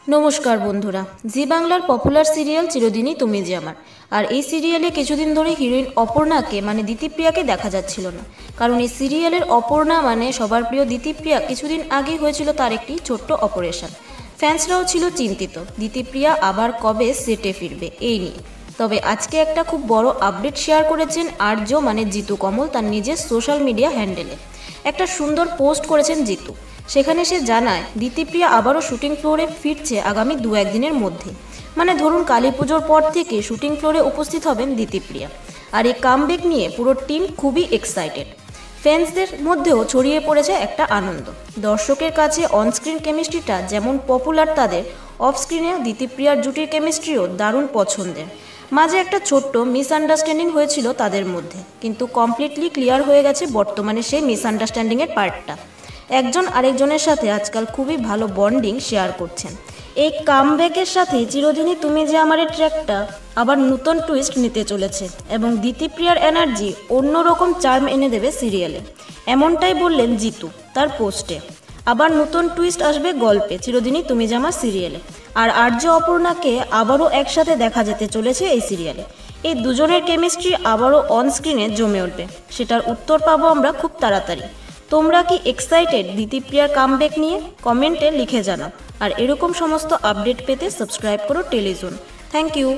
নমস্কার বন্ধুরা, জি বাংলার পপুলার সিরিয়াল চিরদিনই তুমি যে আমার। আর এই সিরিয়ালে কিছুদিন ধরে হিরোইন অপর্ণাকে মানে দিতিপ্রিয়াকে দেখা যাচ্ছিল না, কারণ এই সিরিয়ালের অপর্ণা মানে সবার প্রিয় দিতিপ্রিয়া কিছুদিন আগেই হয়েছিল তার একটি ছোট্ট অপারেশন। ফ্যান্সরাও ছিল চিন্তিত দিতিপ্রিয়া আবার কবে সেটে ফিরবে এই নিয়ে। তবে আজকে একটা খুব বড় আপডেট শেয়ার করেছেন আর্য মানে জিতু কমল তার নিজের সোশ্যাল মিডিয়া হ্যান্ডেলে। একটা সুন্দর পোস্ট করেছেন জিতু, সেখানে সে জানায় দিতিপ্রিয়া আবারও শুটিং ফ্লোরে ফিরছে আগামী 2-1 দিনের মধ্যে। মানে ধরুন কালী পুজোর পর থেকে শুটিং ফ্লোরে উপস্থিত হবেন দিতিপ্রিয়া। আর এই কামব্যাক নিয়ে পুরো টিম খুবই এক্সাইটেড। ফ্যান্সদের মধ্যেও ছড়িয়ে পড়েছে একটা আনন্দ। দর্শকের কাছে অনস্ক্রিন কেমিস্ট্রিটা যেমন পপুলার, তাদের অফস্ক্রিনে দিতিপ্রিয়ার জুটির কেমিস্ট্রিও দারুণ পছন্দের। মাঝে একটা ছোট্ট মিসআন্ডারস্ট্যান্ডিং হয়েছিল তাদের মধ্যে, কিন্তু কমপ্লিটলি ক্লিয়ার হয়ে গেছে বর্তমানে সেই মিসআন্ডারস্ট্যান্ডিংয়ের পার্টটা। একজন আরেকজনের সাথে আজকাল খুবই ভালো বন্ডিং শেয়ার করছেন। এই কামব্যাকের সাথে চিরদিনই তুমি যে আমার ট্র্যাকটা আবার নতুন টুইস্ট নিতে চলেছে এবং দিতিপ্রিয়ার এনার্জি অন্যরকম চার্ম এনে দেবে সিরিয়ালে, এমনটাই বললেন জিতু তার পোস্টে। আবার নতুন টুইস্ট আসবে গল্পে চিরদিনই তুমি যে আমার সিরিয়ালে। আর আর্য অপর্ণাকে আবারও একসাথে দেখা যেতে চলেছে এই সিরিয়ালে। এই দুজনের কেমিস্ট্রি আবারও অন স্ক্রিনে জমে উঠবে, সেটার উত্তর পাবো আমরা খুব তাড়াতাড়ি। তোমরা কি এক্সাইটেড দিতিপ্রিয়ার কামব্যাক নিয়ে? কমেন্টে লিখে জানাও। আর এরকম সমস্ত আপডেট পেতে সাবস্ক্রাইব করো টেলিজোন। Thank you.